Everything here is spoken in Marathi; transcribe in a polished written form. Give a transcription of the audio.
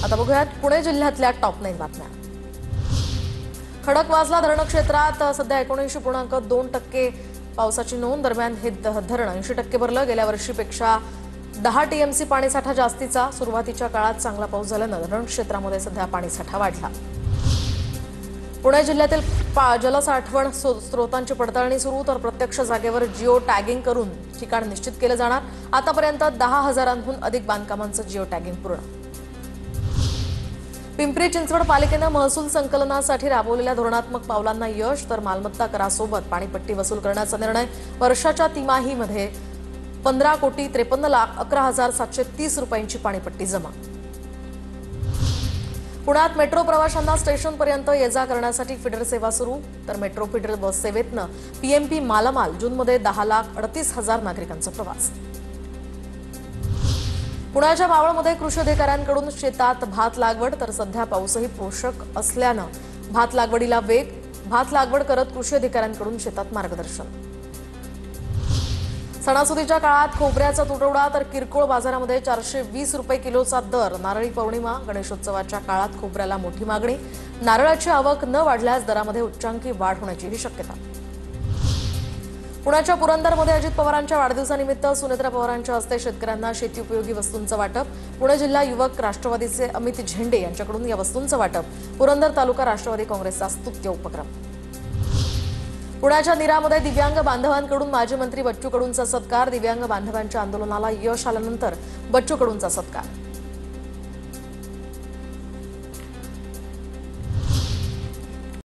आता बघूयात पुणे जिल्ह्यातल्या टॉप 9 बातम्या। खडकवासला धरण क्षेत्रात सध्या 79.2% पावसाची नोंद। दरम्यान हे धरण 80% भरलं। गेल्या वर्षीपेक्षा 10 टीएमसी पाणीसाठा जास्तीचा। सुरुवातीच्या काळात चांगला पाऊस झाल्यानं धरण क्षेत्रामध्ये सध्या पाणीसाठा वाढला। पुणे जिल्ह्यातील जलसाठवण स्रोतांची पडताळणी सुरू, तर प्रत्यक्ष जागेवर जिओ टॅगिंग करून ठिकाण निश्चित केलं जाणार। आतापर्यंत 10,000हून अधिक बांधकामांचं जिओ टॅगिंग पूर्ण। पिंपरी चिंचवड पालिकेनं महसूल संकलनासाठी राबवलेल्या धोरणात्मक पावलांना यश, तर मालमत्ता करासोबत पाणीपट्टी वसूल करण्याचा निर्णय। वर्षाच्या तिमाहीमध्ये 15,53,11,730 रुपयांची पाणीपट्टी जमा। पुण्यात मेट्रो प्रवाशांना स्टेशनपर्यंत ये-जा करण्यासाठी फीडर सेवा सुरू, तर मेट्रो फीडर बस सेवेतनं पीएमपी मालामाल जूनमध्ये 10,38,000 नागरिकांचा प्रवास। पुण्याच्या मावळमध्ये कृषी अधिकाऱ्यांकडून शेतात भात लागवड, तर सध्या पाऊसही पोषक असल्यानं भात लागवडीला वेग। भात लागवड करत कृषी अधिकाऱ्यांकडून शेतात मार्गदर्शन। सणासुदीच्या काळात खोबऱ्याचा तुटवडा, तर किरकोळ बाजारामध्ये 420 रुपये किलोचा दर। नारळी पौर्णिमा गणेशोत्सवाच्या काळात खोबऱ्याला मोठी मागणी। नारळाची आवक न वाढल्यास दरामध्ये उच्चांकी वाढ होण्याचीही शक्यता। पुण्याच्या पुरंदरमध्ये अजित पवारांच्या वाढदिवसानिमित्त सुनेत्रा पवारांच्या हस्ते शेतकऱ्यांना शेती उपयोगी वस्तूंचं वाटप। पुणे जिल्हा युवक राष्ट्रवादीचे अमित झेंडे यांच्याकडून या वस्तूंचं वाटप। पुरंदर तालुका राष्ट्रवादी काँग्रेसचा स्तुत्य उपक्रम। पुण्याच्या नीरामध्ये दिव्यांग बांधवांकडून माजी मंत्री बच्चू कडूंचा सत्कार। दिव्यांग बांधवांच्या आंदोलनाला यश आल्यानंतर बच्चू कडूंचा सत्कार।